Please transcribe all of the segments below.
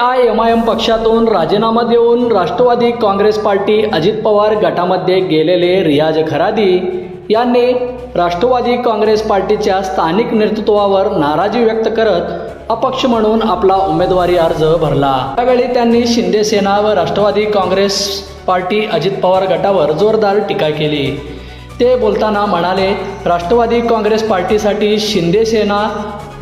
AIMIM पक्षातून राजीनामा देऊन राष्ट्रवादी काँग्रेस पार्टी अजित पवार गटामध्ये गेलेले रियाज खरादी यांनी राष्ट्रवादी काँग्रेस पार्टीच्या स्थानिक नेतृत्वावर नाराजी व्यक्त करत अपक्ष म्हणून आपला उमेदवारी अर्ज भरला। त्यावेळी त्यांनी शिंदे सेना व राष्ट्रवादी काँग्रेस पार्टी अजित पवार गटावर जोरदार टीका केली। ते बोलताना म्हणाले, राष्ट्रवादी काँग्रेस पार्टीसाठी शिंदे सेना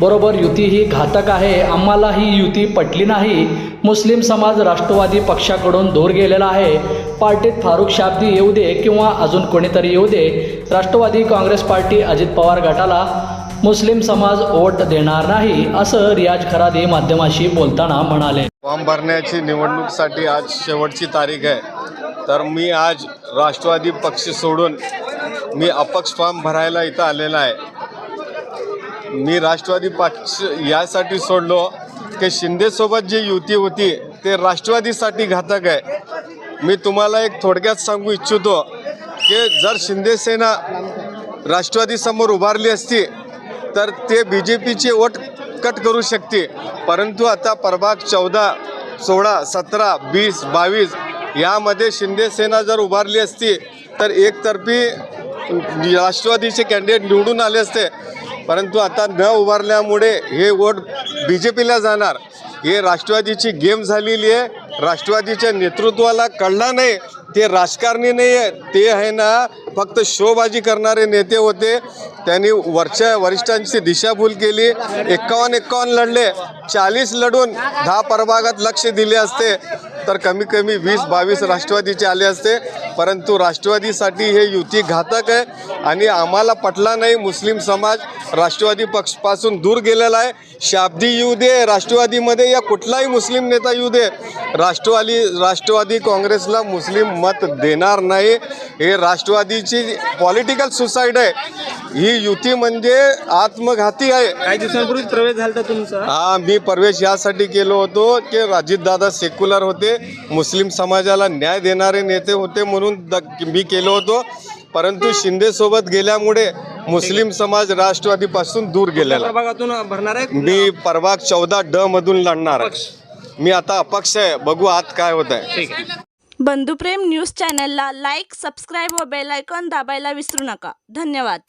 बरोबर युती ही घातक आहे। आम्हाला ही युती पटली नाही। मुस्लिम समाज राष्ट्रवादी पक्षाकडून दूर गेलेला आहे। पार्टीत फारुख शाब्दी येऊ दे किंवा अजून कोणीतरी येऊ दे, राष्ट्रवादी काँग्रेस पार्टी अजित पवार गटाला मुस्लिम समाज वोट देणार नाही, असं रियाज खरादी माध्यमाशी बोलताना म्हणाले। फॉर्म भरण्याची निवडणुकीसाठी आज शेवटची तारीख आहे, तर मी आज राष्ट्रवादी पक्ष सोडून मी अपक्ष फॉर्म भरायला इथं आलेला आहे। मी राष्ट्रवादी पक्ष यासाठी सोडलो की शिंदेसोबत जी युती होती ते राष्ट्रवादीसाठी घातक आहे। मी तुम्हाला एक थोडक्यात सांगू इच्छितो की जर शिंदे सेना राष्ट्रवादीसमोर उभारली असती तर ते BJPचे वोट कट करू शकते, परंतु आता प्रभाग 14, 16, 17, 20, 22 यामध्ये शिंदे सेना जर उभारली असती तर एकतर्फी राष्ट्रवादीचे कॅन्डिडेट निवडून आले असते, परंतु आता न उभारल्यामुळे हे वोट BJPला जाणार। हे राष्ट्रवादीची गेम झालेली आहे। राष्ट्रवादीच्या नेतृत्वाला कळलं नाही, ते राजकारणी नाही आहे, ते आहे ना फक्त शोबाजी करणारे नेते होते। त्यांनी वरिष्ठांची दिशाभूल केली। 51 लढले, 40 लढून 10 प्रभागात लक्ष दिले असते तर कमी कमी 20-22 राष्ट्रवादीचे आले असते, परंतु राष्ट्रवादीसाठी हे युती घातक आहे आणि आम्हाला पटला नाही। मुस्लिम समाज राष्ट्रवादी पक्षापासून दूर गेलेला आहे। शाब्दी येऊ दे राष्ट्रवादीमध्ये या कुठलाही मुस्लिम नेता येऊ दे, राष्ट्रवादी काँग्रेसला मुस्लिम मत देणार नाही। हे राष्ट्रवादीची पॉलिटिकल सुसाईड आहे। ही युती म्हणजे आत्मघाती आहे। काही दिवसांपूर्वी प्रवेश झाला तुमचा? हा, मी प्रवेश यासाठी केलो होतो की अजितदादा सेक्युलर होते, मुस्लिम समाजाला न्याय देणारे नेते होते म्हणून मी केलो होतो, परंतु शिंदे सोबत गेल्यामुळे मुस्लिम समाज राष्ट्रवादीपासून दूर गेलेला। प्रभागातून भरणार आहे मी प्रभाग 14D मधून लढणार आहे। मी आता अपक्ष आहे, बघू आत काय होत आहे। बंधुप्रेम न्यूज चॅनलला लाईक, सबस्क्राईब व बेल आयकॉन दाबायला विसरू नका। धन्यवाद।